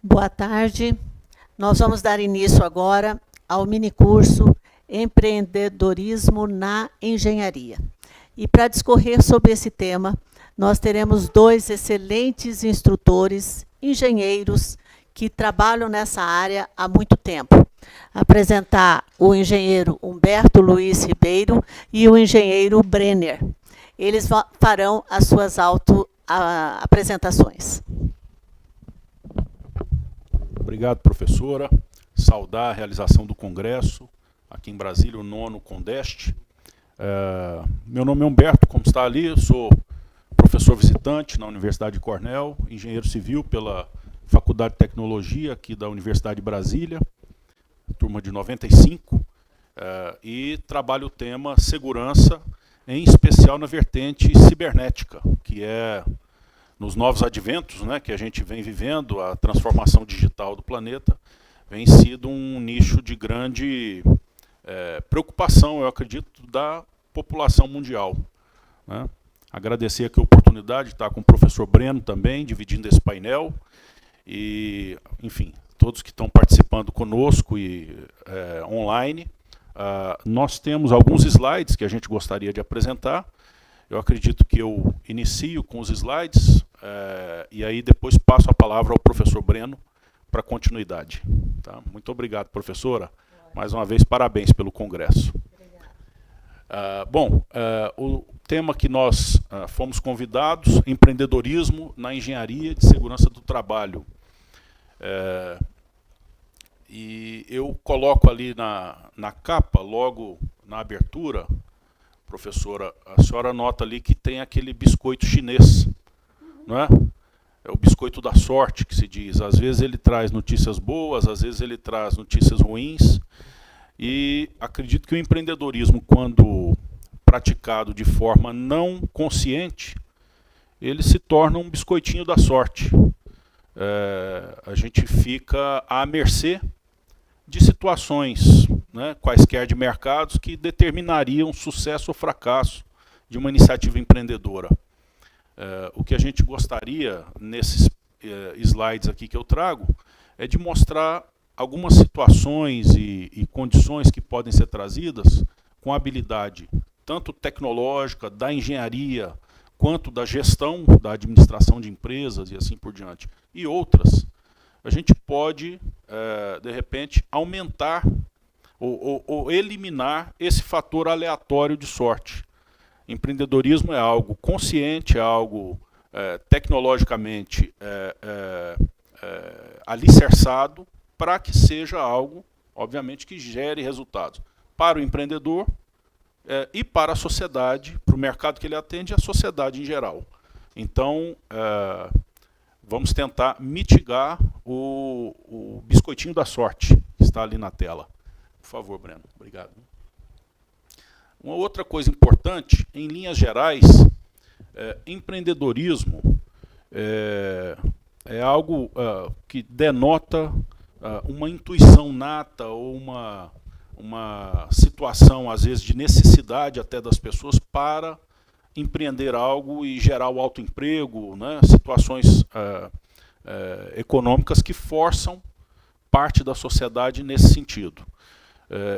Boa tarde. Nós vamos dar início agora ao minicurso Empreendedorismo na Engenharia. E para discorrer sobre esse tema, nós teremos dois excelentes instrutores, engenheiros, que trabalham nessa área há muito tempo. Apresentar o engenheiro Humberto Luiz Ribeiro e o engenheiro Brenner. Eles farão as suas apresentações. Obrigado, professora. Saudar a realização do congresso, aqui em Brasília, o 9º Condeste. Meu nome é Humberto, como está ali, eu sou professor visitante na Universidade de Cornell, engenheiro civil pela Faculdade de Tecnologia aqui da Universidade de Brasília, turma de 95, e trabalho o tema segurança, em especial na vertente cibernética, que é nos novos adventos, né, que a gente vem vivendo, a transformação digital do planeta, vem sido um nicho de grande preocupação, eu acredito, da população mundial, né? Agradecer aqui a oportunidade de estar com o professor Breno também, dividindo esse painel, e, enfim, todos que estão participando conosco e online. Nós temos alguns slides que a gente gostaria de apresentar. Eu acredito que eu inicio com os slides e aí depois passo a palavra ao professor Breno para continuidade. Tá? Muito obrigado, professora. Mais uma vez, parabéns pelo congresso. O tema que nós fomos convidados, empreendedorismo na engenharia de segurança do trabalho. E eu coloco ali na capa, logo na abertura, professora, a senhora nota ali que tem aquele biscoito chinês, não é? É o biscoito da sorte, que se diz. Às vezes ele traz notícias boas, às vezes ele traz notícias ruins. E acredito que o empreendedorismo, quando praticado de forma não consciente, ele se torna um biscoitinho da sorte. A gente fica à mercê de situações, né, quaisquer de mercados, que determinariam sucesso ou fracasso de uma iniciativa empreendedora. O que a gente gostaria, nesses slides aqui que eu trago, é de mostrar algumas situações e condições que podem ser trazidas com habilidade, tanto tecnológica, da engenharia, quanto da gestão, da administração de empresas e assim por diante, e outras. A gente pode, de repente, aumentar ou eliminar esse fator aleatório de sorte. Empreendedorismo é algo consciente, é algo tecnologicamente alicerçado, para que seja algo, obviamente, que gere resultados para o empreendedor e para a sociedade, para o mercado que ele atende e a sociedade em geral. Então, vamos tentar mitigar o biscoitinho da sorte, que está ali na tela. Por favor, Breno. Obrigado. Uma outra coisa importante, em linhas gerais, empreendedorismo é algo que denota uma intuição nata ou uma situação, às vezes, de necessidade até das pessoas para empreender algo e gerar o autoemprego, né? Situações econômicas que forçam parte da sociedade nesse sentido.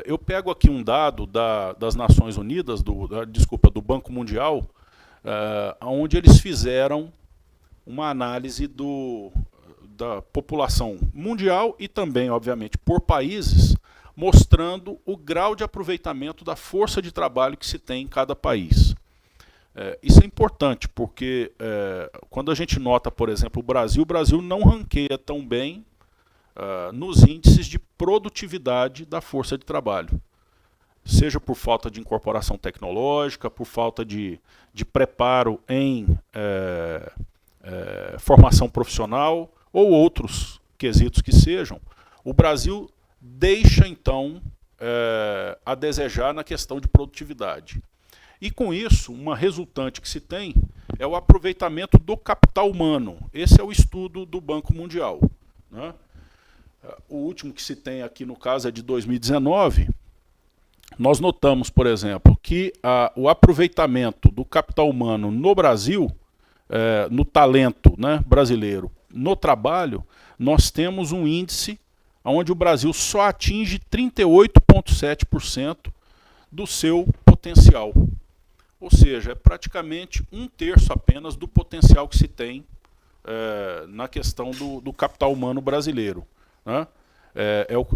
Eu pego aqui um dado das Nações Unidas, do Banco Mundial, onde eles fizeram uma análise da população mundial e também, obviamente, por países, mostrando o grau de aproveitamento da força de trabalho que se tem em cada país. Isso é importante, porque quando a gente nota, por exemplo, o Brasil não ranqueia tão bem nos índices de produtividade da força de trabalho. Seja por falta de incorporação tecnológica, por falta de preparo em formação profissional, ou outros quesitos que sejam, o Brasil deixa, então, a desejar na questão de produtividade. E, com isso, uma resultante que se tem é o aproveitamento do capital humano. Esse é o estudo do Banco Mundial, né? O último que se tem aqui, no caso, é de 2019. Nós notamos, por exemplo, que o aproveitamento do capital humano no Brasil, no talento, né, brasileiro, no trabalho, nós temos um índice onde o Brasil só atinge 38,7% do seu potencial. Ou seja, é praticamente 1/3 apenas do potencial que se tem na questão do capital humano brasileiro, né?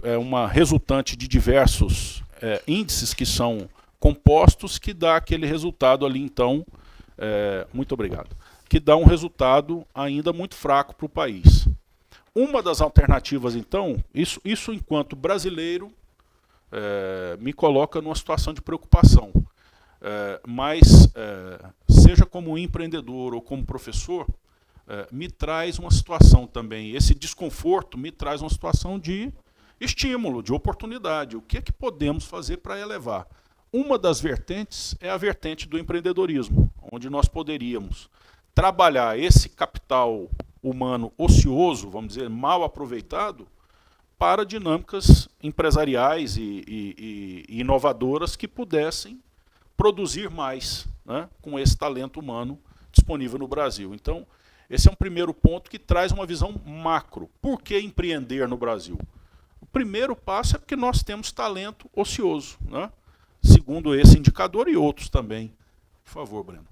É uma resultante de diversos índices que são compostos que dá aquele resultado ali, então, muito obrigado, que dá um resultado ainda muito fraco para o país. Uma das alternativas, então, isso enquanto brasileiro, me coloca numa situação de preocupação. Mas, seja como empreendedor ou como professor, me traz uma situação também, esse desconforto me traz uma situação de estímulo, de oportunidade. O que é que podemos fazer para elevar? Uma das vertentes é a vertente do empreendedorismo, onde nós poderíamos trabalhar esse capital humano ocioso, vamos dizer, mal aproveitado, para dinâmicas empresariais e inovadoras que pudessem produzir mais, né, com esse talento humano disponível no Brasil. Então, esse é um primeiro ponto que traz uma visão macro. Por que empreender no Brasil? O primeiro passo é porque nós temos talento ocioso, né? Segundo esse indicador e outros também. Por favor, Breno.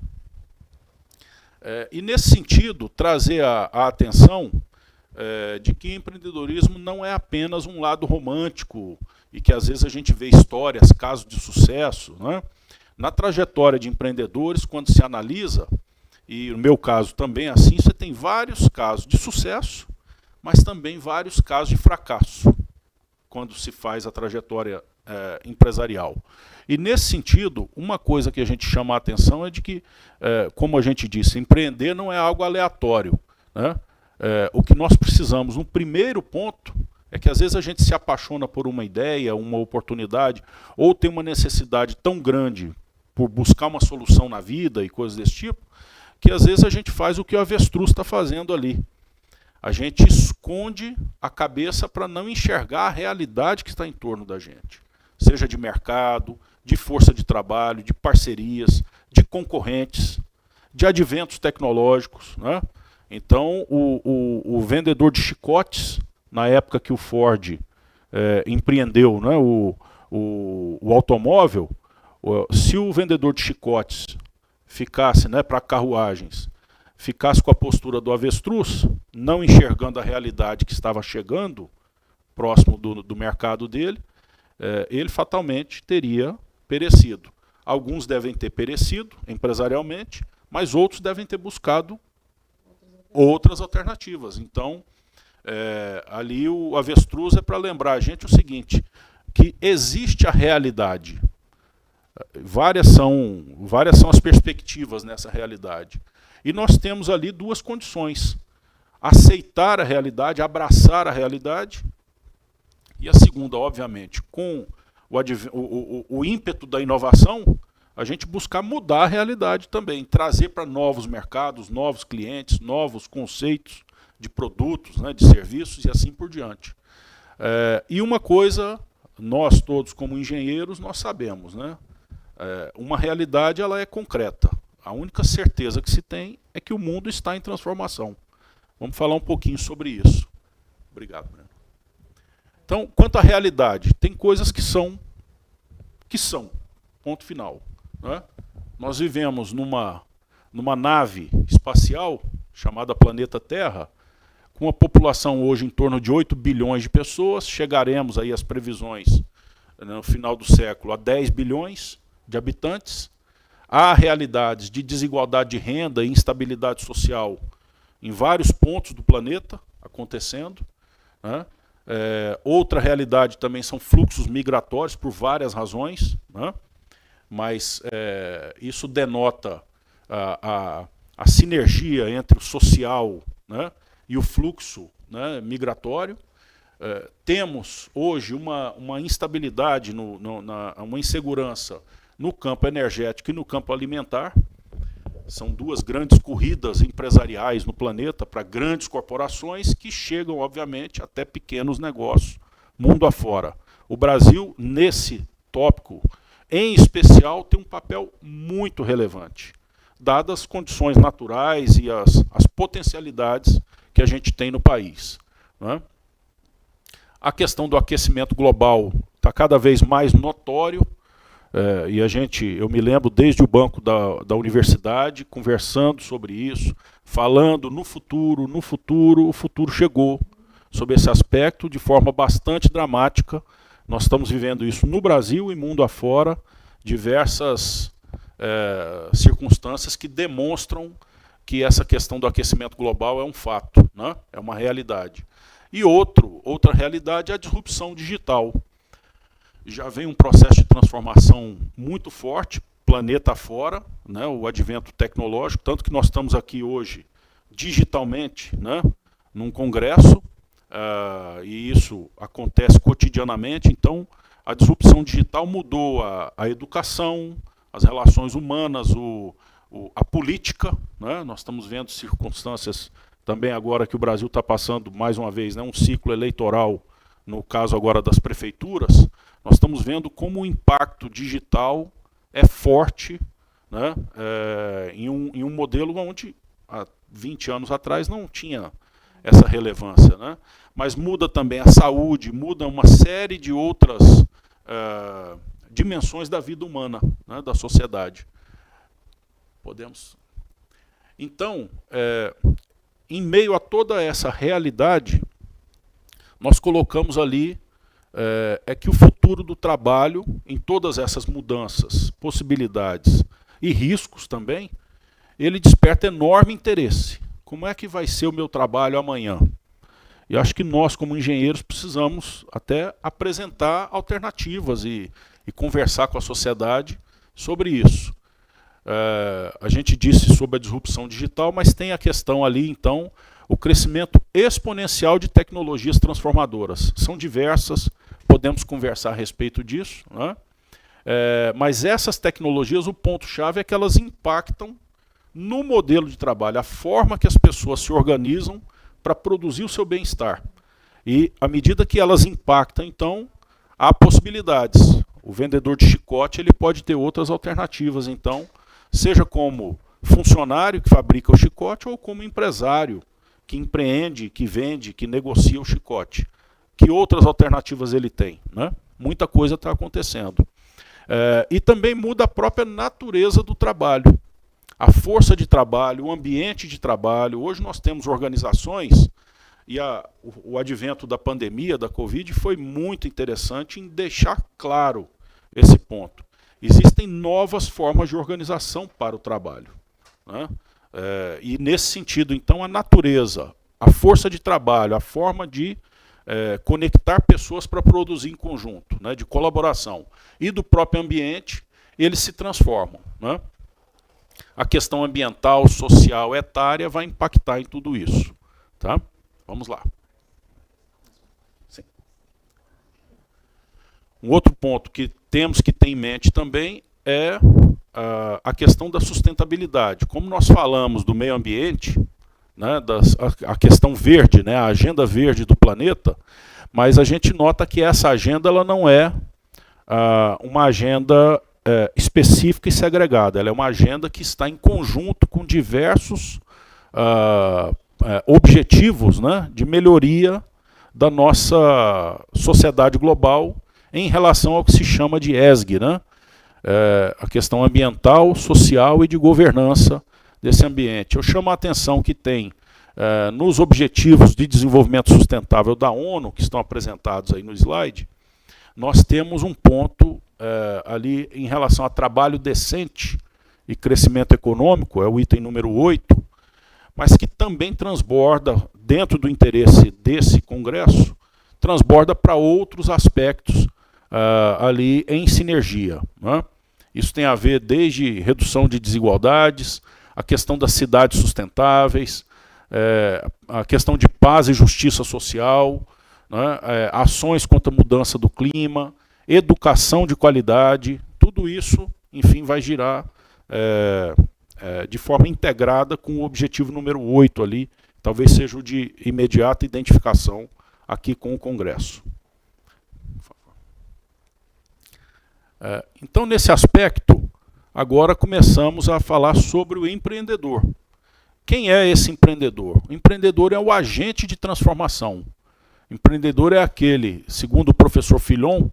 E nesse sentido, trazer a atenção de que empreendedorismo não é apenas um lado romântico e que às vezes a gente vê histórias, casos de sucesso, né? Na trajetória de empreendedores, quando se analisa, e no meu caso também é assim, você tem vários casos de sucesso, mas também vários casos de fracasso, quando se faz a trajetória empresarial. E nesse sentido, uma coisa que a gente chama a atenção é de que, como a gente disse, empreender não é algo aleatório, né? O que nós precisamos, no primeiro ponto, é que às vezes a gente se apaixona por uma ideia, uma oportunidade, ou tem uma necessidade tão grande por buscar uma solução na vida e coisas desse tipo, que às vezes a gente faz o que o avestruz está fazendo ali. A gente esconde a cabeça para não enxergar a realidade que está em torno da gente. Seja de mercado, de força de trabalho, de parcerias, de concorrentes, de adventos tecnológicos, né? Então, o vendedor de chicotes, na época que o Ford empreendeu, né, o automóvel, se o vendedor de chicotes ficasse, né, para carruagens, ficasse com a postura do avestruz, não enxergando a realidade que estava chegando próximo do mercado dele, ele fatalmente teria perecido. Alguns devem ter perecido empresarialmente, mas outros devem ter buscado outras alternativas. Então, ali o avestruz é para lembrar a gente o seguinte, que existe a realidade. Várias são as perspectivas nessa realidade. E nós temos ali duas condições. Aceitar a realidade, abraçar a realidade. E a segunda, obviamente, com o ímpeto da inovação, a gente buscar mudar a realidade também, trazer para novos mercados, novos clientes, novos conceitos de produtos, né, de serviços e assim por diante. E uma coisa, nós todos como engenheiros, nós sabemos, né? Uma realidade ela é concreta. A única certeza que se tem é que o mundo está em transformação. Vamos falar um pouquinho sobre isso. Obrigado, Breno. Então, quanto à realidade, tem coisas que são, ponto final, né? Nós vivemos numa nave espacial chamada Planeta Terra, com uma população hoje em torno de 8 bilhões de pessoas, chegaremos aí às previsões no final do século a 10 bilhões de habitantes. Há realidades de desigualdade de renda e instabilidade social em vários pontos do planeta acontecendo, né? Outra realidade também são fluxos migratórios por várias razões, né? Mas isso denota a sinergia entre o social, né, e o fluxo, né, migratório. Temos hoje uma instabilidade, uma insegurança no campo energético e no campo alimentar. São duas grandes corridas empresariais no planeta para grandes corporações que chegam, obviamente, até pequenos negócios, mundo afora. O Brasil, nesse tópico, em especial, tem um papel muito relevante. dadas as condições naturais e as potencialidades que a gente tem no país, né? A questão do aquecimento global está cada vez mais notório, e eu me lembro desde o banco da universidade, conversando sobre isso, falando no futuro, o futuro chegou sobre esse aspecto de forma bastante dramática. Nós estamos vivendo isso no Brasil e mundo afora, diversas circunstâncias que demonstram que essa questão do aquecimento global é um fato, né? É uma realidade. E outra realidade é a disrupção digital. Já vem um processo de transformação muito forte, planeta afora, né? O advento tecnológico, tanto que nós estamos aqui hoje digitalmente, né? Num congresso, e isso acontece cotidianamente. Então, a disrupção digital mudou a educação, as relações humanas, a política, né? Nós estamos vendo circunstâncias também agora que o Brasil está passando, mais uma vez, né, um ciclo eleitoral, no caso agora das prefeituras. Nós estamos vendo como o impacto digital é forte, né, em um modelo onde há 20 anos atrás não tinha essa relevância, né? Mas muda também a saúde, muda uma série de outras dimensões da vida humana, né, da sociedade. Podemos? Então, em meio a toda essa realidade, nós colocamos ali que o futuro do trabalho, em todas essas mudanças, possibilidades e riscos também, ele desperta enorme interesse. Como é que vai ser o meu trabalho amanhã? E acho que nós, como engenheiros, precisamos até apresentar alternativas e conversar com a sociedade sobre isso. A gente disse sobre a disrupção digital, mas tem a questão ali, então, o crescimento exponencial de tecnologias transformadoras. São diversas, podemos conversar a respeito disso, né? Mas essas tecnologias, o ponto-chave é que elas impactam no modelo de trabalho, a forma que as pessoas se organizam para produzir o seu bem-estar. E à medida que elas impactam, então, há possibilidades. O vendedor de chicote ele pode ter outras alternativas, então, seja como funcionário que fabrica o chicote ou como empresário que empreende, que vende, que negocia o chicote. Que outras alternativas ele tem, né? Muita coisa está acontecendo. E também muda a própria natureza do trabalho. A força de trabalho, o ambiente de trabalho. Hoje nós temos organizações, e o advento da pandemia, da Covid, foi muito interessante em deixar claro esse ponto. Existem novas formas de organização para o trabalho, né? E nesse sentido, então, a natureza, a força de trabalho, a forma de conectar pessoas para produzir em conjunto, né, de colaboração, e do próprio ambiente, eles se transformam, né? A questão ambiental, social, etária vai impactar em tudo isso, tá? Vamos lá. Sim. Um outro ponto que temos que ter em mente também é a questão da sustentabilidade. Como nós falamos do meio ambiente, né, a questão verde, né, a agenda verde do planeta, mas a gente nota que essa agenda ela não é uma agenda específica e segregada. Ela é uma agenda que está em conjunto com diversos objetivos, né, de melhoria da nossa sociedade global em relação ao que se chama de ESG, né? A questão ambiental, social e de governança desse ambiente. Eu chamo a atenção que tem nos Objetivos de Desenvolvimento Sustentável da ONU, que estão apresentados aí no slide, nós temos um ponto ali em relação a trabalho decente e crescimento econômico, é o item número 8, mas que também transborda, dentro do interesse desse congresso, transborda para outros aspectos ali em sinergia, né? Isso tem a ver desde redução de desigualdades, a questão das cidades sustentáveis, a questão de paz e justiça social, né? Ações contra a mudança do clima, educação de qualidade, tudo isso, enfim, vai girar de forma integrada com o objetivo número 8 ali, talvez seja o de imediata identificação aqui com o Congresso. Então, nesse aspecto, agora começamos a falar sobre o empreendedor. Quem é esse empreendedor? O empreendedor é o agente de transformação. O empreendedor é aquele, segundo o professor Filhon,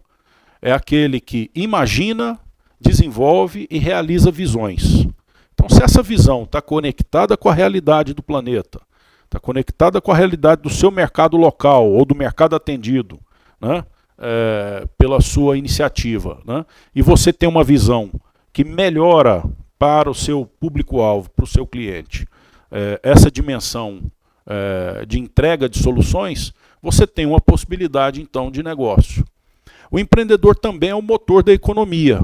é aquele que imagina, desenvolve e realiza visões. Então, se essa visão está conectada com a realidade do planeta, está conectada com a realidade do seu mercado local ou do mercado atendido, né, pela sua iniciativa, né, e você tem uma visão que melhora para o seu público-alvo, para o seu cliente, essa dimensão de entrega de soluções, você tem uma possibilidade, então, de negócio. O empreendedor também é o motor da economia.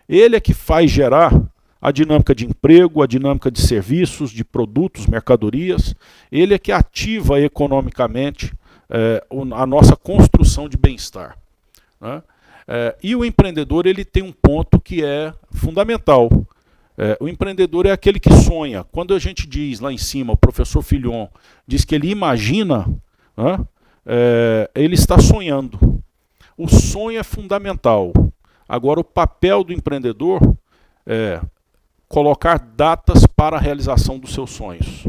Ele é que faz gerar a dinâmica de emprego, a dinâmica de serviços, de produtos, mercadorias. Ele é que ativa economicamente a nossa construção de bem-estar, né? E o empreendedor ele tem um ponto que é fundamental. O empreendedor é aquele que sonha. Quando a gente diz lá em cima, o professor Filhon diz que ele imagina, né, ele está sonhando. O sonho é fundamental. Agora, o papel do empreendedor é colocar datas para a realização dos seus sonhos.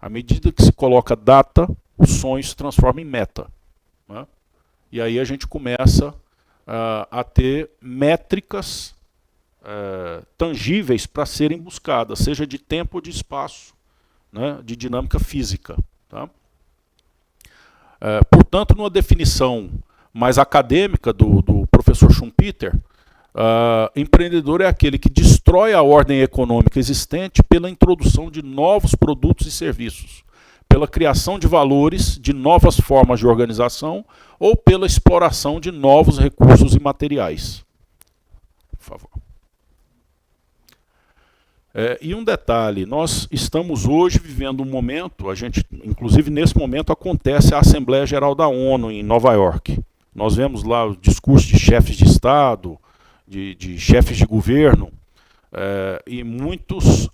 À medida que se coloca data, o sonho se transforma em meta, né? E aí a gente começa a ter métricas tangíveis para serem buscadas, seja de tempo ou de espaço, né, de dinâmica física. Tá? Portanto, numa definição mais acadêmica do professor Schumpeter, empreendedor é aquele que destrói a ordem econômica existente pela introdução de novos produtos e serviços, pela criação de valores, de novas formas de organização ou pela exploração de novos recursos e materiais. Por favor. E um detalhe, nós estamos hoje vivendo um momento, inclusive nesse momento acontece a Assembleia Geral da ONU em Nova York. Nós vemos lá os discursos de chefes de Estado, de chefes de governo, e muitos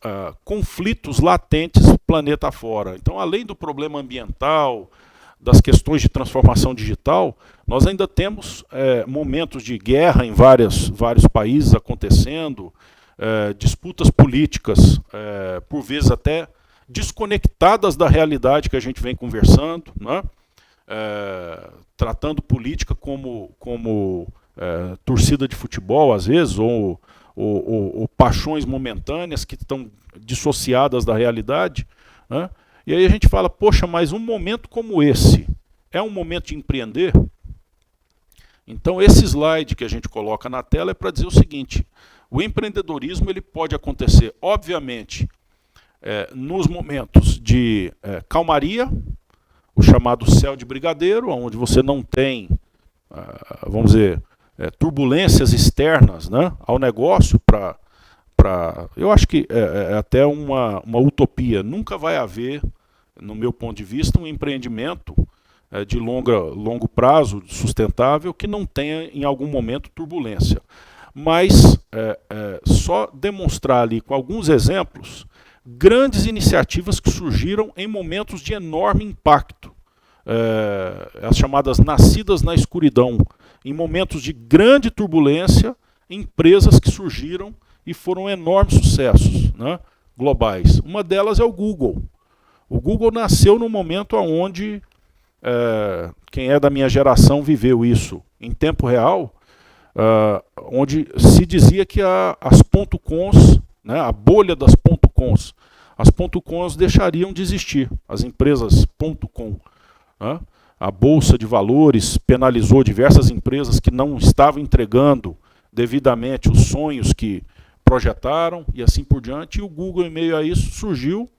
conflitos latentes planeta afora. Então, além do problema ambiental, das questões de transformação digital, nós ainda temos momentos de guerra em vários países acontecendo, disputas políticas, por vezes até desconectadas da realidade que a gente vem conversando, né? Tratando política como torcida de futebol, às vezes, ou paixões momentâneas que estão dissociadas da realidade, né? E aí a gente fala, poxa, mas um momento como esse é um momento de empreender? Então esse slide que a gente coloca na tela é para dizer o seguinte: o empreendedorismo ele pode acontecer, obviamente, nos momentos de calmaria, o chamado céu de brigadeiro, onde você não tem, vamos dizer, turbulências externas, né, ao negócio. Eu acho que é até uma utopia. Nunca vai haver, no meu ponto de vista, um empreendimento de longo prazo, sustentável, que não tenha em algum momento turbulência. Mas só demonstrar ali com alguns exemplos grandes iniciativas que surgiram em momentos de enorme impacto, as chamadas nascidas na escuridão, em momentos de grande turbulência, empresas que surgiram e foram enormes sucessos, né, globais. Uma delas é o Google. O Google nasceu num momento onde, quem é da minha geração viveu isso em tempo real, onde se dizia que as .coms, né, a bolha das .coms, as .coms deixariam de existir, as empresas .com. Né? A Bolsa de Valores penalizou diversas empresas que não estavam entregando devidamente os sonhos que projetaram e assim por diante, e o Google, em meio a isso, surgiu.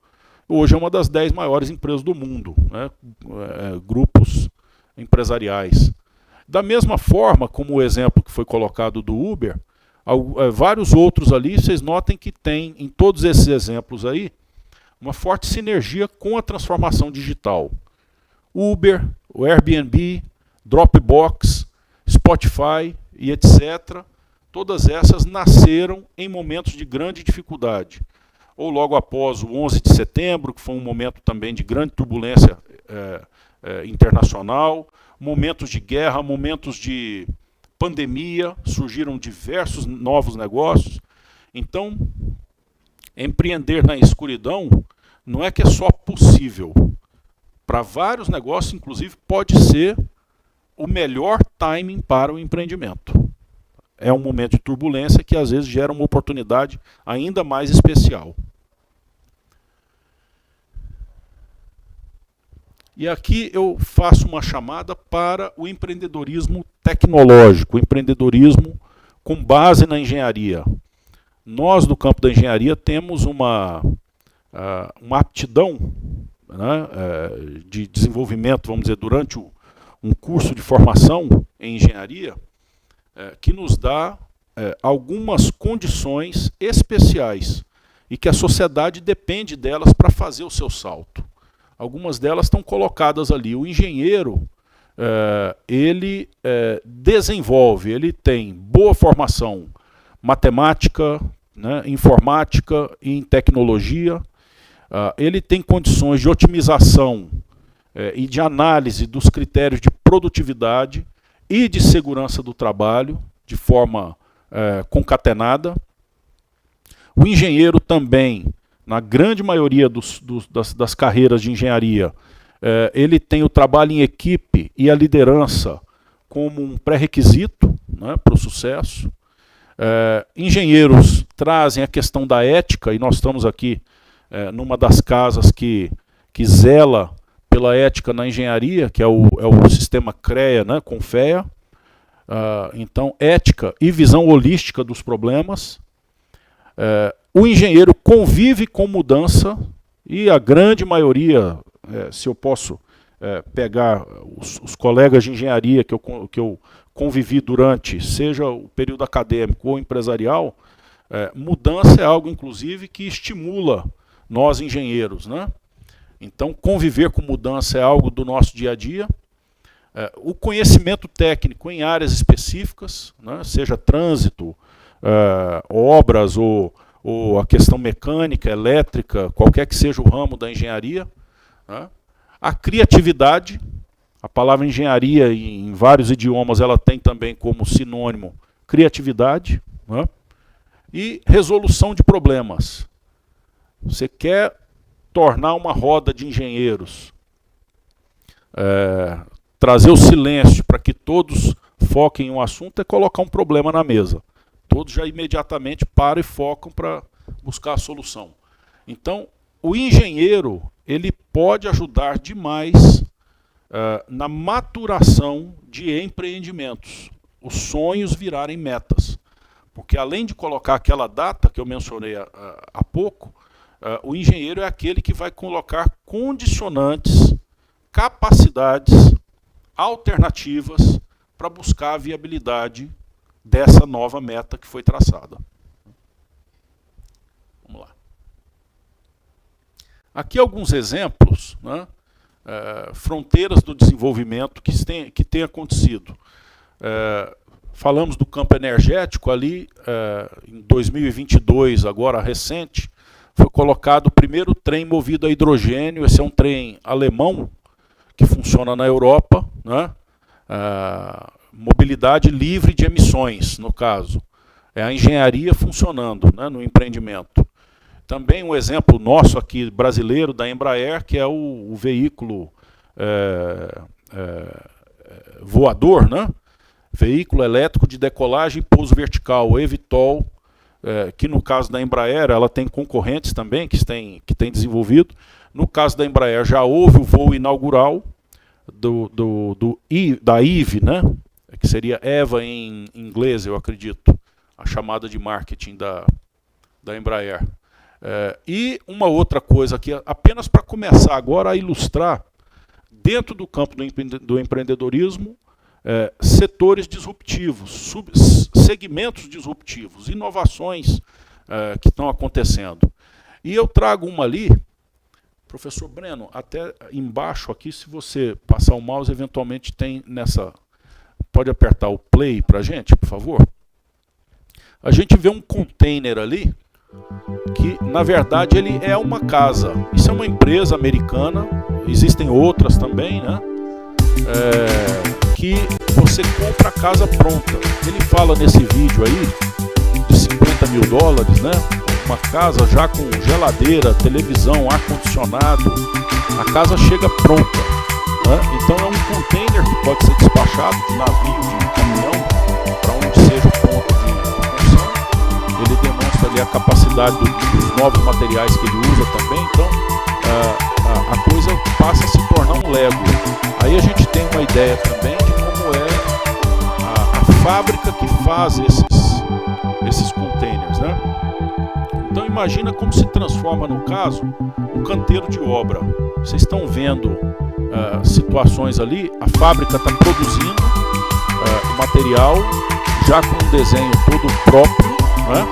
Hoje é uma das 10 maiores empresas do mundo, né? Grupos empresariais. Da mesma forma, como o exemplo que foi colocado do Uber, vários outros ali, vocês notem que tem, em todos esses exemplos aí, uma forte sinergia com a transformação digital. Uber, o Airbnb, Dropbox, Spotify e etc., todas essas nasceram em momentos de grande dificuldade. Ou logo após o 11 de setembro, que foi um momento também de grande turbulência internacional, momentos de guerra, momentos de pandemia, surgiram diversos novos negócios. Então, empreender na escuridão não é que é só possível. Para vários negócios, inclusive, pode ser o melhor timing para o empreendimento. É um momento de turbulência que às vezes gera uma oportunidade ainda mais especial. E aqui eu faço uma chamada para o empreendedorismo tecnológico, o empreendedorismo com base na engenharia. Nós, do campo da engenharia, temos uma aptidão, né, de desenvolvimento, vamos dizer, durante um curso de formação em engenharia, que nos dá algumas condições especiais e que a sociedade depende delas para fazer o seu salto. Algumas delas estão colocadas ali. O engenheiro, ele desenvolve, ele tem boa formação matemática, né, informática e em tecnologia. Ele tem condições de otimização e de análise dos critérios de produtividade e de segurança do trabalho, de forma concatenada. O engenheiro também, na grande maioria das carreiras de engenharia, ele tem o trabalho em equipe e a liderança como um pré-requisito, né, para o sucesso. Engenheiros trazem a questão da ética, e nós estamos aqui numa das casas que zela pela ética na engenharia, que é o sistema CREA, né, com FEA. Então, ética e visão holística dos problemas. O engenheiro convive com mudança, e a grande maioria, se eu posso pegar os colegas de engenharia que eu convivi durante, seja o período acadêmico ou empresarial, mudança é algo, inclusive, que estimula nós engenheiros, né? Então, conviver com mudança é algo do nosso dia a dia. O conhecimento técnico em áreas específicas, né, seja trânsito, obras ou a questão mecânica, elétrica, qualquer que seja o ramo da engenharia, né? A criatividade, a palavra engenharia em vários idiomas ela tem também como sinônimo criatividade, né? E resolução de problemas. Você quer tornar uma roda de engenheiros, trazer o silêncio para que todos foquem em um assunto, é colocar um problema na mesa. Todos já imediatamente param e focam para buscar a solução. Então, o engenheiro ele pode ajudar demais na maturação de empreendimentos. Os sonhos virarem metas. Porque além de colocar aquela data que eu mencionei há pouco, o engenheiro é aquele que vai colocar condicionantes, capacidades, alternativas para buscar a viabilidade dessa nova meta que foi traçada. Vamos lá. Aqui alguns exemplos, né, fronteiras do desenvolvimento que tem acontecido. Falamos do campo energético ali, em 2022, agora recente, foi colocado o primeiro trem movido a hidrogênio. Esse é um trem alemão que funciona na Europa, né? Mobilidade livre de emissões, no caso. É a engenharia funcionando, né, no empreendimento. Também um exemplo nosso aqui, brasileiro, da Embraer, que é o veículo voador, né? Veículo elétrico de decolagem e pouso vertical, o eVTOL, que no caso da Embraer, ela tem concorrentes também que tem desenvolvido. No caso da Embraer já houve o voo inaugural da EVE, né? Que seria EVA em inglês, eu acredito, a chamada de marketing da Embraer. E uma outra coisa aqui, apenas para começar agora a ilustrar, dentro do campo do empreendedorismo, setores disruptivos, segmentos disruptivos, inovações que estão acontecendo. E eu trago uma ali, professor Breno, até embaixo aqui, se você passar o mouse, eventualmente tem nessa... Pode apertar o play para a gente, por favor? A gente vê um container ali, que na verdade ele é uma casa. Isso é uma empresa americana, existem outras também, né? Que você compra a casa pronta. Ele fala nesse vídeo aí de 50 $50 mil, né? Uma casa já com geladeira, televisão, ar-condicionado, a casa chega pronta, né? Então é um container que pode ser despachado de navio, de caminhão, para onde seja o ponto de função. Ele demonstra ali a capacidade dos novos materiais que ele usa também, então a coisa passa a se tornar um Lego. Aí a gente tem uma ideia também de como é a fábrica que faz esses containers, né? Então imagina como se transforma, no caso, um canteiro de obra. Vocês estão vendo situações ali, a fábrica está produzindo o material já com um desenho todo próprio, né?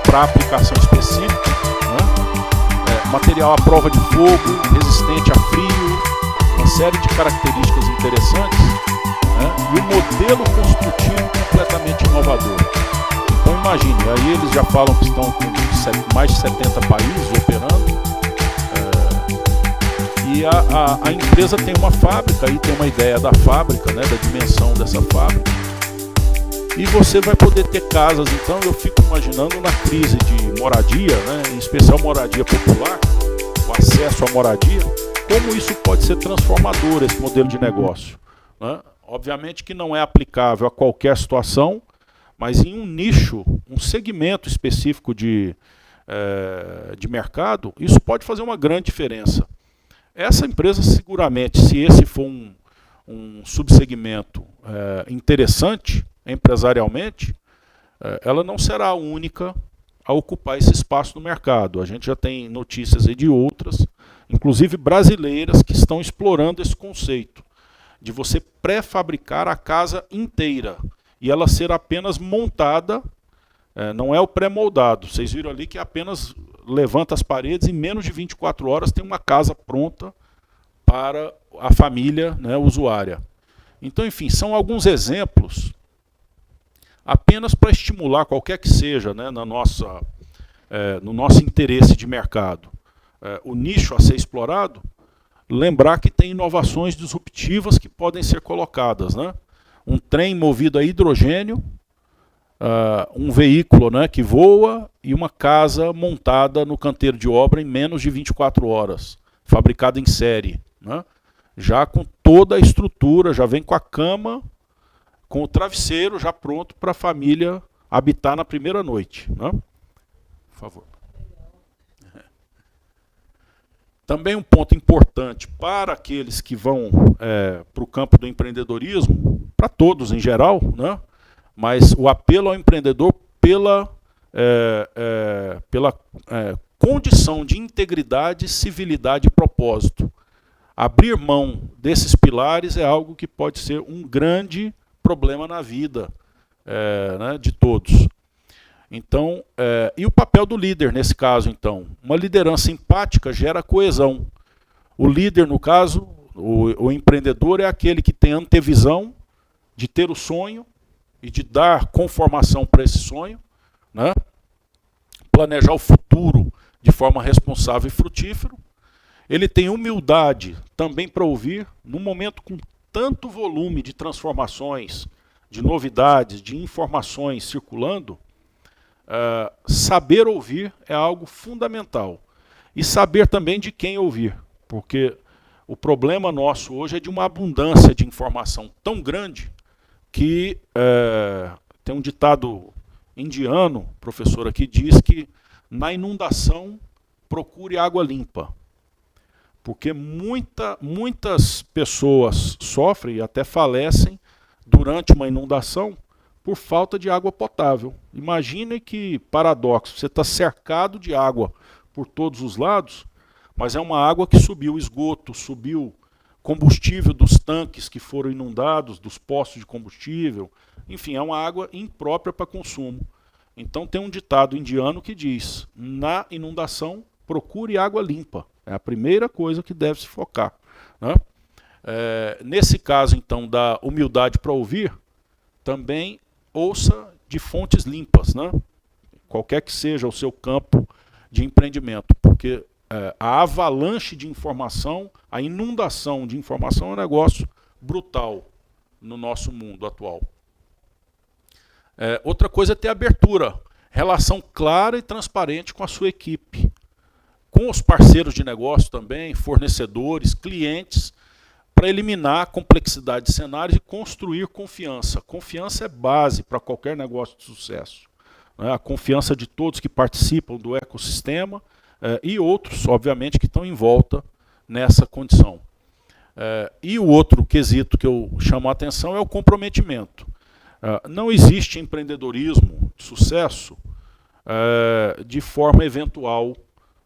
Para aplicação específica, né? Material à prova de fogo, resistente a frio, uma série de características interessantes, né? E o modelo construtivo completamente inovador. Então imagine, aí eles já falam que estão com mais de 70 países operando, e a empresa tem uma fábrica, aí tem uma ideia da fábrica, né, da dimensão dessa fábrica, e você vai poder ter casas. Então eu fico imaginando na crise de moradia, né, em especial moradia popular, o acesso à moradia, como isso pode ser transformador, esse modelo de negócio, né? Obviamente que não é aplicável a qualquer situação, mas em um nicho, um segmento específico de mercado, isso pode fazer uma grande diferença. Essa empresa, seguramente, se esse for um subsegmento interessante empresarialmente, ela não será a única a ocupar esse espaço no mercado. A gente já tem notícias aí de outras, inclusive brasileiras, que estão explorando esse conceito de você pré-fabricar a casa inteira e ela ser apenas montada, não é o pré-moldado. Vocês viram ali que apenas levanta as paredes e em menos de 24 horas tem uma casa pronta para a família, né, usuária. Então, enfim, são alguns exemplos apenas para estimular qualquer que seja, né, no nosso interesse de mercado, o nicho a ser explorado, lembrar que tem inovações disruptivas que podem ser colocadas, né? Um trem movido a hidrogênio, um veículo, né, que voa, e uma casa montada no canteiro de obra em menos de 24 horas, fabricada em série, né? Já com toda a estrutura, já vem com a cama, com o travesseiro já pronto para a família habitar na primeira noite, né? Por favor. Também um ponto importante para aqueles que vão para o campo do empreendedorismo, para todos em geral, né? Mas o apelo ao empreendedor pela condição de integridade, civilidade e propósito. Abrir mão desses pilares é algo que pode ser um grande problema na vida né, de todos. Então, e o papel do líder nesse caso, então? Uma liderança empática gera coesão. O líder, no caso, o empreendedor é aquele que tem antevisão de ter o sonho e de dar conformação para esse sonho, né? Planejar o futuro de forma responsável e frutífera. Ele tem humildade também para ouvir, num momento com tanto volume de transformações, de novidades, de informações circulando, saber ouvir é algo fundamental. E saber também de quem ouvir, porque o problema nosso hoje é de uma abundância de informação tão grande que tem um ditado indiano, professor aqui, diz que na inundação procure água limpa. Porque muitas pessoas sofrem e até falecem durante uma inundação por falta de água potável. Imagine que paradoxo, você está cercado de água por todos os lados, mas é uma água que subiu esgoto, subiu combustível dos tanques que foram inundados, dos postos de combustível, enfim, é uma água imprópria para consumo. Então tem um ditado indiano que diz, na inundação, procure água limpa. É a primeira coisa que deve se focar, né? Nesse caso, então, da humildade para ouvir, também ouça de fontes limpas, né? Qualquer que seja o seu campo de empreendimento, porque a avalanche de informação, a inundação de informação é um negócio brutal no nosso mundo atual. Outra coisa é ter abertura, relação clara e transparente com a sua equipe, com os parceiros de negócio também, fornecedores, clientes, para eliminar a complexidade de cenários e construir confiança. Confiança é base para qualquer negócio de sucesso. A confiança de todos que participam do ecossistema e outros, obviamente, que estão em volta nessa condição. E o outro quesito que eu chamo a atenção é o comprometimento. Não existe empreendedorismo de sucesso de forma eventual,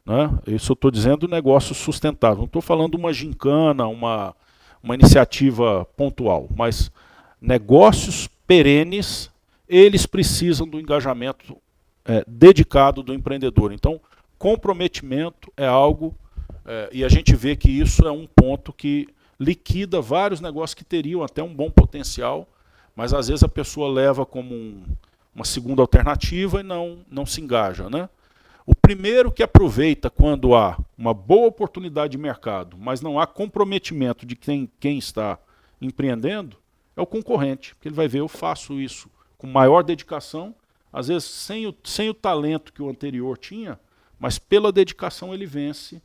né? Isso eu estou dizendo negócio sustentável. Não estou falando uma gincana, uma iniciativa pontual, mas negócios perenes, eles precisam do engajamento dedicado do empreendedor. Então, comprometimento é algo, e a gente vê que isso é um ponto que liquida vários negócios que teriam até um bom potencial, mas às vezes a pessoa leva como uma segunda alternativa e não se engaja, né? O primeiro que aproveita quando há uma boa oportunidade de mercado, mas não há comprometimento de quem está empreendendo, é o concorrente, porque ele vai ver, eu faço isso com maior dedicação, às vezes sem o talento que o anterior tinha, mas pela dedicação ele vence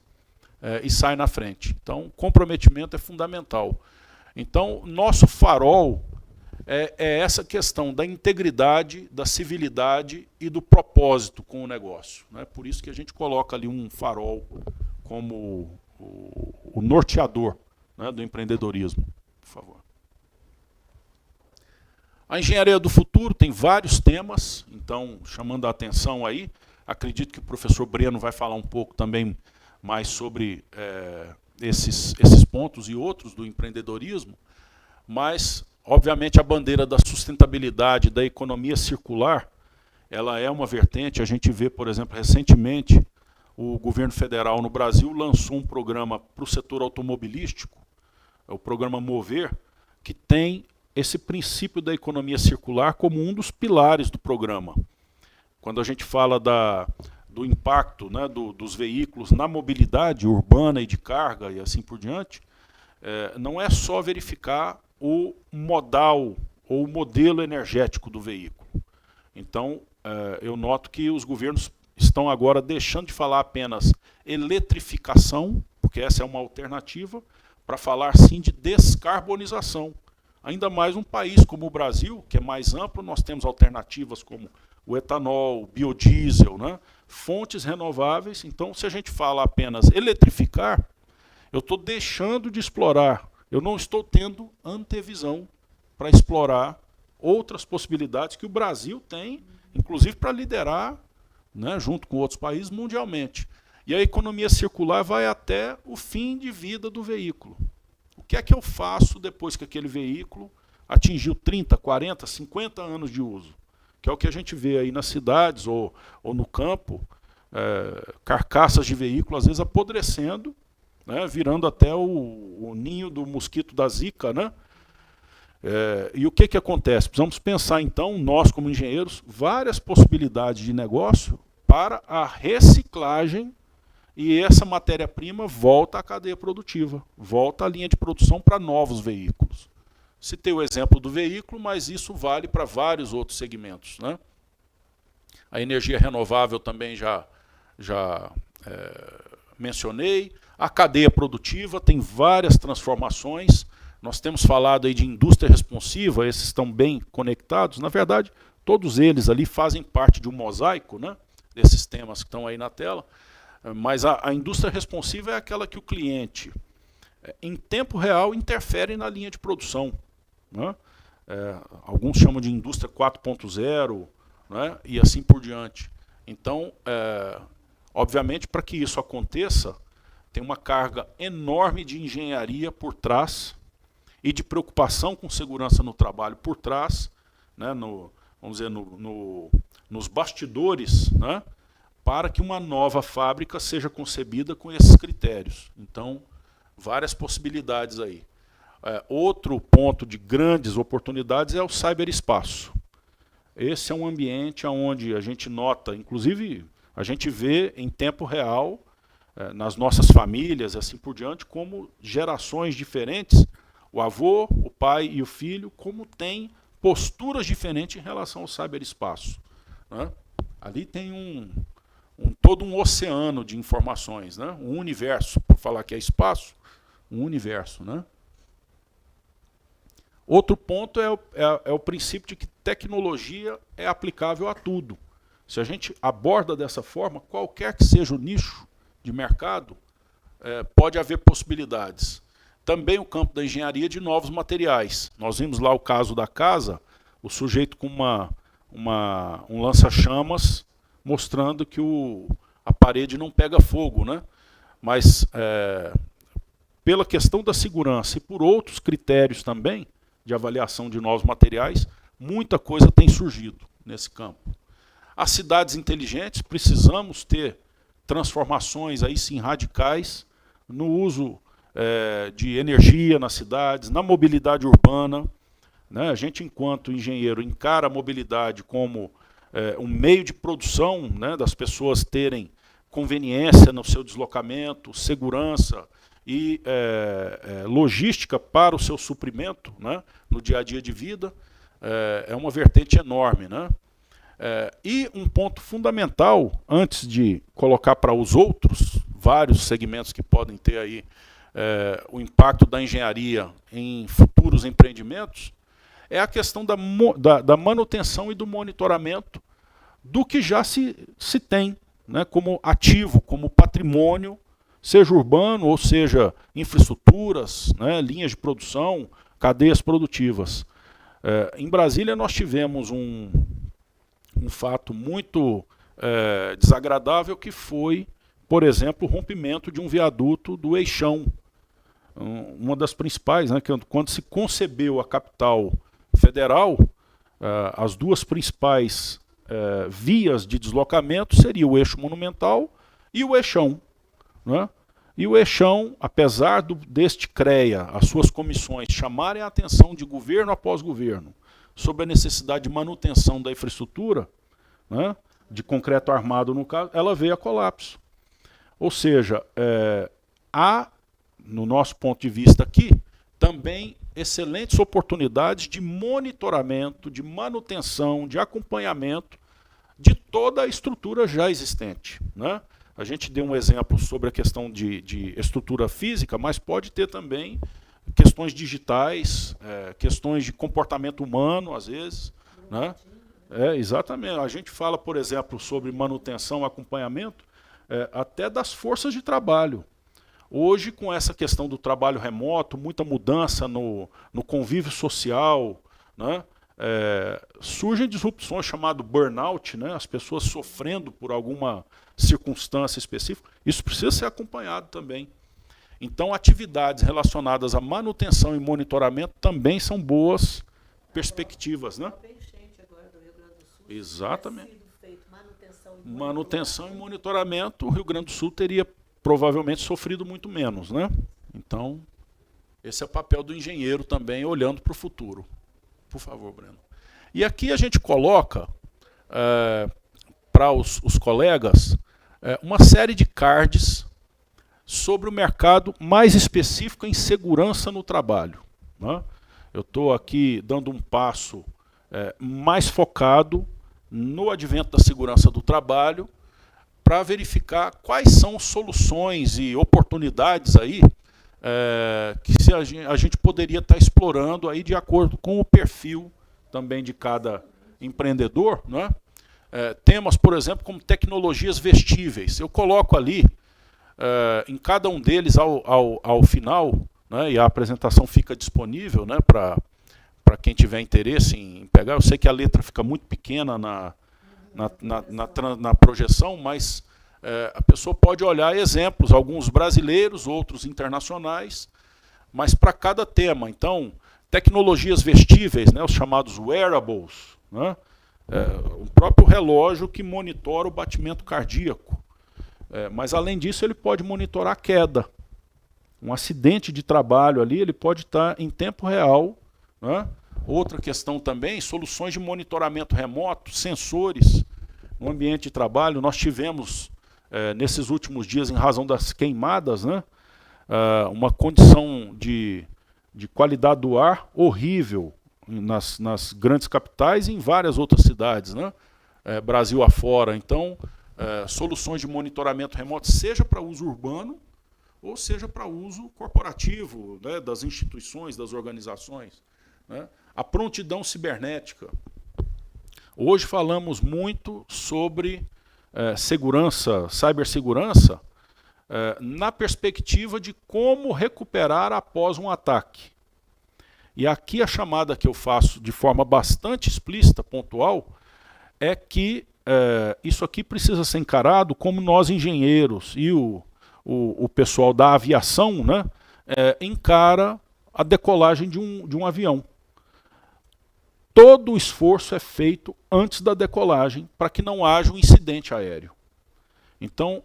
e sai na frente. Então, comprometimento é fundamental. Então, nosso farol é essa questão da integridade, da civilidade e do propósito com o negócio. Né? Por isso que a gente coloca ali um farol como o norteador, né, do empreendedorismo. Por favor. A engenharia do futuro tem vários temas, então, chamando a atenção aí, acredito que o professor Breno vai falar um pouco também mais sobre esses pontos e outros do empreendedorismo, mas, obviamente, a bandeira da sustentabilidade, da economia circular, ela é uma vertente. A gente vê, por exemplo, recentemente, o governo federal no Brasil lançou um programa para o setor automobilístico, é o programa Mover, que tem esse princípio da economia circular como um dos pilares do programa. Quando a gente fala do impacto, né, dos veículos na mobilidade urbana e de carga e assim por diante, não é só verificar o modal ou o modelo energético do veículo. Então, eu noto que os governos estão agora deixando de falar apenas eletrificação, porque essa é uma alternativa, para falar sim de descarbonização. Ainda mais um país como o Brasil, que é mais amplo, nós temos alternativas como o etanol, o biodiesel, né? Fontes renováveis. Então, se a gente fala apenas eletrificar, eu estou deixando de explorar, eu não estou tendo antevisão para explorar outras possibilidades que o Brasil tem, inclusive para liderar, né, junto com outros países, mundialmente. E a economia circular vai até o fim de vida do veículo. O que é que eu faço depois que aquele veículo atingiu 30, 40, 50 anos de uso? Que é o que a gente vê aí nas cidades ou no campo, carcaças de veículo, às vezes apodrecendo, né, virando até o ninho do mosquito da Zika, né? E o que acontece? Precisamos pensar, então, nós como engenheiros, várias possibilidades de negócio para a reciclagem, e essa matéria-prima volta à cadeia produtiva, volta à linha de produção para novos veículos. Citei o exemplo do veículo, mas isso vale para vários outros segmentos, né? A energia renovável também já mencionei. A cadeia produtiva tem várias transformações. Nós temos falado aí de indústria responsiva, esses estão bem conectados. Na verdade, todos eles ali fazem parte de um mosaico, né, desses temas que estão aí na tela. Mas a indústria responsiva é aquela que o cliente, em tempo real, interfere na linha de produção, né? Alguns chamam de indústria 4.0, né, e assim por diante. Então, obviamente, para que isso aconteça, tem uma carga enorme de engenharia por trás e de preocupação com segurança no trabalho por trás, né, vamos dizer, nos bastidores, né, para que uma nova fábrica seja concebida com esses critérios. Então, várias possibilidades aí. Outro ponto de grandes oportunidades é o ciberespaço. Esse é um ambiente onde a gente nota, inclusive, a gente vê em tempo real, nas nossas famílias, assim por diante, como gerações diferentes, o avô, o pai e o filho, como têm posturas diferentes em relação ao cyberespaço, né? Ali tem todo um oceano de informações, né? Um universo, por falar que é espaço, um universo, né? Outro ponto é o princípio de que tecnologia é aplicável a tudo. Se a gente aborda dessa forma, qualquer que seja o nicho de mercado, pode haver possibilidades. Também o campo da engenharia de novos materiais. Nós vimos lá o caso da casa, o sujeito com um lança-chamas mostrando que a parede não pega fogo, né? Mas, pela questão da segurança e por outros critérios também, de avaliação de novos materiais, muita coisa tem surgido nesse campo. As cidades inteligentes, precisamos ter transformações aí sim radicais no uso de energia nas cidades, na mobilidade urbana, né? A gente, enquanto engenheiro, encara a mobilidade como um meio de produção, né, das pessoas terem conveniência no seu deslocamento, segurança e logística para o seu suprimento, né, no dia a dia de vida, é uma vertente enorme, né? E um ponto fundamental, antes de colocar para os outros, vários segmentos que podem ter aí o impacto da engenharia em futuros empreendimentos, é a questão da manutenção e do monitoramento do que já se tem, né, como ativo, como patrimônio, seja urbano ou seja infraestruturas, né, linhas de produção, cadeias produtivas. Em Brasília nós tivemos um fato muito desagradável, que foi, por exemplo, o rompimento de um viaduto do Eixão. Uma das principais, né, que quando se concebeu a capital federal, as duas principais vias de deslocamento seriam o eixo monumental e o Eixão, né? E o Eixão, apesar deste CREA, as suas comissões, chamarem a atenção de governo após governo sobre a necessidade de manutenção da infraestrutura, né, de concreto armado no caso, ela veio a colapso. Ou seja, há, no nosso ponto de vista aqui, também excelentes oportunidades de monitoramento, de manutenção, de acompanhamento de toda a estrutura já existente, né? A gente deu um exemplo sobre a questão de estrutura física, mas pode ter também questões digitais, questões de comportamento humano, às vezes, né? Exatamente. A gente fala, por exemplo, sobre manutenção, acompanhamento, até das forças de trabalho. Hoje, com essa questão do trabalho remoto, muita mudança no convívio social, né? Surgem disrupções chamadas burnout, né? As pessoas sofrendo por alguma circunstância específica. Isso precisa ser acompanhado também. Então, atividades relacionadas à manutenção e monitoramento também são boas perspectivas, né? Exatamente. Manutenção e monitoramento, o Rio Grande do Sul teria provavelmente sofrido muito menos, né? Então, esse é o papel do engenheiro também, olhando para o futuro. Por favor, Breno. E aqui a gente coloca, para os colegas, uma série de cards sobre o mercado mais específico em segurança no trabalho, né? Eu estou aqui dando um passo mais focado no advento da segurança do trabalho, para verificar quais são soluções e oportunidades aí que a gente poderia estar explorando aí de acordo com o perfil também de cada empreendedor, né? Temas, por exemplo, como tecnologias vestíveis. Eu coloco ali, em cada um deles, ao final, né, e a apresentação fica disponível, né, para quem tiver interesse em pegar. Eu sei que a letra fica muito pequena na projeção, mas a pessoa pode olhar exemplos, alguns brasileiros, outros internacionais, mas para cada tema. Então, tecnologias vestíveis, né, os chamados wearables, né, o próprio relógio que monitora o batimento cardíaco. Mas, além disso, ele pode monitorar a queda. Um acidente de trabalho ali, ele pode estar em tempo real, né? Outra questão também, soluções de monitoramento remoto, sensores no ambiente de trabalho. Nós tivemos, nesses últimos dias, em razão das queimadas, né, uma condição de qualidade do ar horrível nas grandes capitais e em várias outras cidades, né? Brasil afora. Então, soluções de monitoramento remoto, seja para uso urbano, ou seja para uso corporativo, né, das instituições, das organizações. Né? A prontidão cibernética. Hoje falamos muito sobre segurança, cibersegurança, na perspectiva de como recuperar após um ataque. E aqui a chamada que eu faço de forma bastante explícita, pontual, é que isso aqui precisa ser encarado como nós engenheiros e o pessoal da aviação, né, encara a decolagem de um avião. Todo o esforço é feito antes da decolagem para que não haja um incidente aéreo. Então,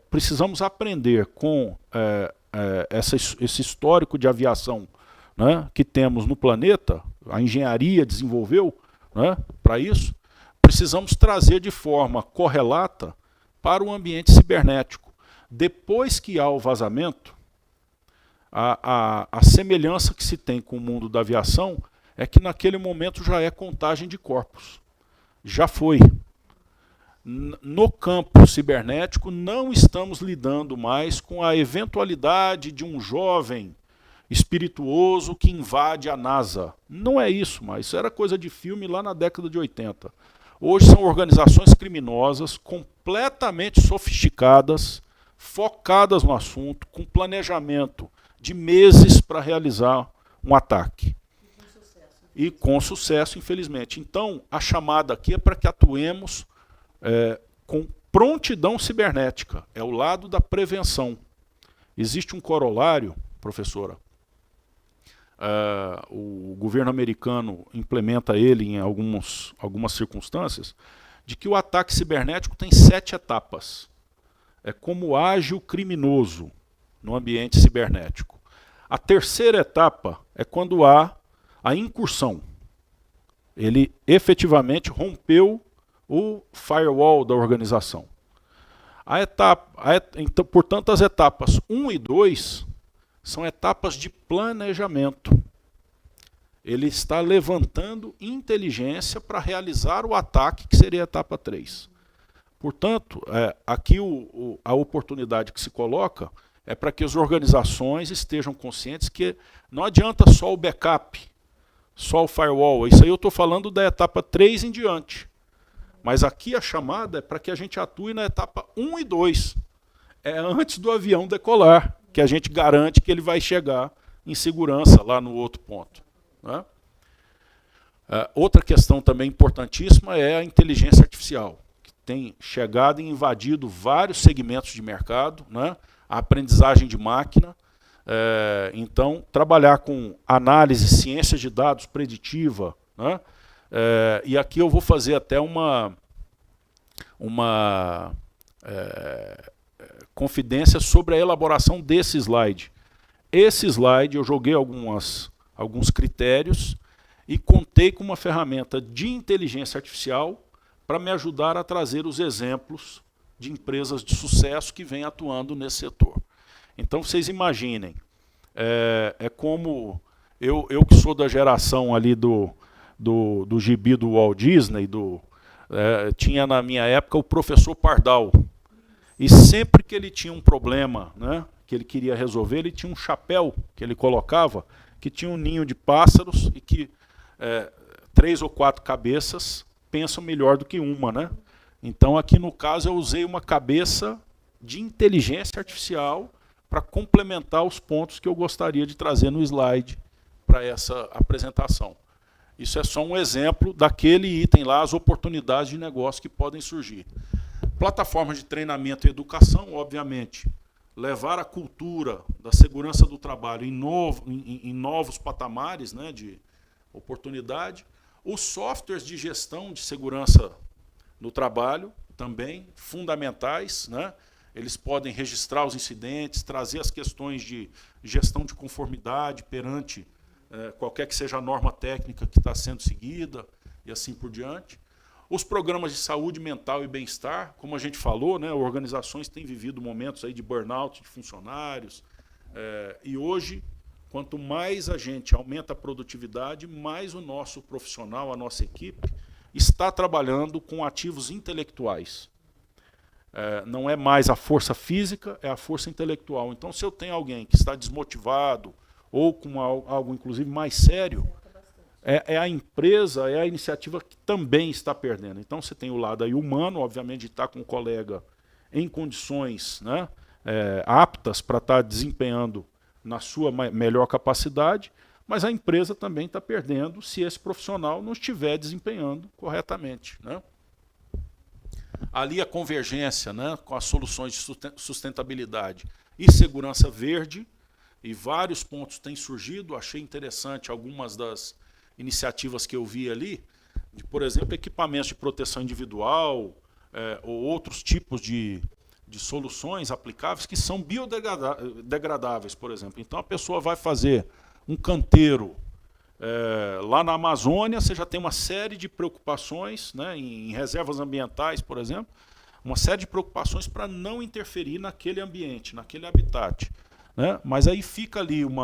precisamos aprender com esse histórico de aviação, né, que temos no planeta, a engenharia desenvolveu, né, para isso. Precisamos trazer de forma correlata para o ambiente cibernético. Depois que há o vazamento, a semelhança que se tem com o mundo da aviação é que naquele momento já é contagem de corpos. Já foi. No campo cibernético não estamos lidando mais com a eventualidade de um jovem espirituoso que invade a NASA. Não é isso, mas isso era coisa de filme lá na década de 80. Hoje são organizações criminosas completamente sofisticadas, focadas no assunto, com planejamento de meses para realizar um ataque. E com sucesso, infelizmente. Então, a chamada aqui é para que atuemos com prontidão cibernética. É o lado da prevenção. Existe um corolário, professora. O governo americano implementa ele em algumas circunstâncias, de que o ataque cibernético tem 7 etapas. É como age o criminoso no ambiente cibernético. A terceira etapa é quando há a incursão. Ele efetivamente rompeu o firewall da organização. Então, portanto, as etapas 1 e 2 são etapas de planejamento. Ele está levantando inteligência para realizar o ataque, que seria a etapa 3. Portanto, aqui a oportunidade que se coloca é para que as organizações estejam conscientes que não adianta só o backup, só o firewall. Isso aí eu estou falando da etapa 3 em diante. Mas aqui a chamada é para que a gente atue na etapa 1 e 2. É antes do avião decolar, que a gente garante que ele vai chegar em segurança lá no outro ponto. Né? Outra questão também importantíssima é a inteligência artificial, que tem chegado e invadido vários segmentos de mercado, né? A aprendizagem de máquina. Então, trabalhar com análise, ciência de dados preditiva, né? E aqui eu vou fazer até uma confidência sobre a elaboração desse slide. Esse slide eu joguei alguns critérios e contei com uma ferramenta de inteligência artificial para me ajudar a trazer os exemplos de empresas de sucesso que vêm atuando nesse setor. Então, vocês imaginem, como eu que sou da geração ali do gibi do Walt Disney, tinha na minha época o professor Pardal. E sempre que ele tinha um problema, né, que ele queria resolver, ele tinha um chapéu que ele colocava, que tinha um ninho de pássaros e que 3 ou 4 cabeças pensam melhor do que uma, né? Então, aqui no caso, eu usei uma cabeça de inteligência artificial para complementar os pontos que eu gostaria de trazer no slide para essa apresentação. Isso é só um exemplo daquele item lá, as oportunidades de negócio que podem surgir. Plataformas de treinamento e educação, obviamente, levar a cultura da segurança do trabalho em novos patamares, né, de oportunidade. Os softwares de gestão de segurança no trabalho, também fundamentais, né? Eles podem registrar os incidentes, trazer as questões de gestão de conformidade perante qualquer que seja a norma técnica que está sendo seguida e assim por diante. Os programas de saúde mental e bem-estar, como a gente falou, né, organizações têm vivido momentos aí de burnout de funcionários, e hoje, quanto mais a gente aumenta a produtividade, mais o nosso profissional, a nossa equipe, está trabalhando com ativos intelectuais. Não é mais a força física, é a força intelectual. Então, se eu tenho alguém que está desmotivado ou com algo, inclusive, mais sério, é a empresa, é a iniciativa que também está perdendo. Então, você tem o lado aí humano, obviamente, de estar com um colega em condições, né, aptas para estar desempenhando na sua melhor capacidade, mas a empresa também está perdendo se esse profissional não estiver desempenhando corretamente, né? Ali a convergência, né, com as soluções de sustentabilidade e segurança verde, e vários pontos têm surgido. Achei interessante algumas das iniciativas que eu vi ali, de, por exemplo, equipamentos de proteção individual, ou outros tipos de soluções aplicáveis que são biodegradáveis, por exemplo. Então a pessoa vai fazer um canteiro lá na Amazônia, você já tem uma série de preocupações, né, em reservas ambientais, por exemplo, uma série de preocupações para não interferir naquele ambiente, naquele habitat, né? Mas aí fica ali um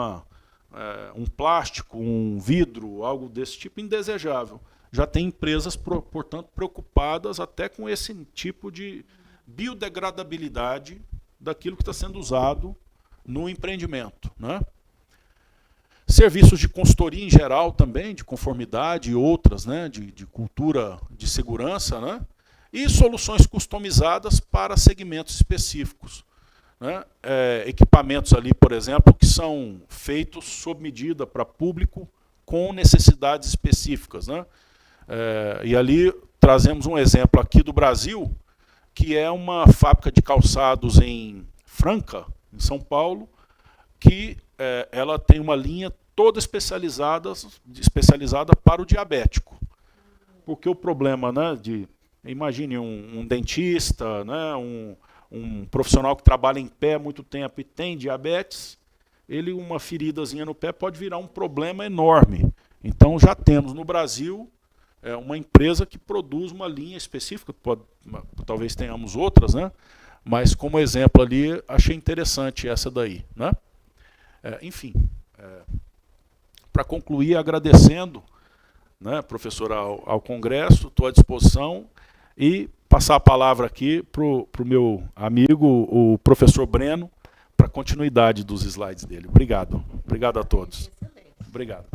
plástico, um vidro, algo desse tipo indesejável. Já tem empresas, portanto, preocupadas até com esse tipo de biodegradabilidade daquilo que está sendo usado no empreendimento, né? Serviços de consultoria em geral também, de conformidade e outras, né, de cultura de segurança, né? E soluções customizadas para segmentos específicos, né? Equipamentos ali, por exemplo, que são feitos sob medida para público com necessidades específicas, né? E ali trazemos um exemplo aqui do Brasil, que é uma fábrica de calçados em Franca, em São Paulo, que ela tem uma linha toda especializada para o diabético. Porque o problema, né, imagine um dentista, né, um profissional que trabalha em pé há muito tempo e tem diabetes, uma feridazinha no pé pode virar um problema enorme. Então já temos no Brasil uma empresa que produz uma linha específica, talvez tenhamos outras, né, mas como exemplo ali, achei interessante essa daí, né? Enfim, para concluir, agradecendo, né, professor, ao Congresso, estou à disposição, e passar a palavra aqui para o meu amigo, o professor Breno, para a continuidade dos slides dele. Obrigado. Obrigado a todos. Obrigado.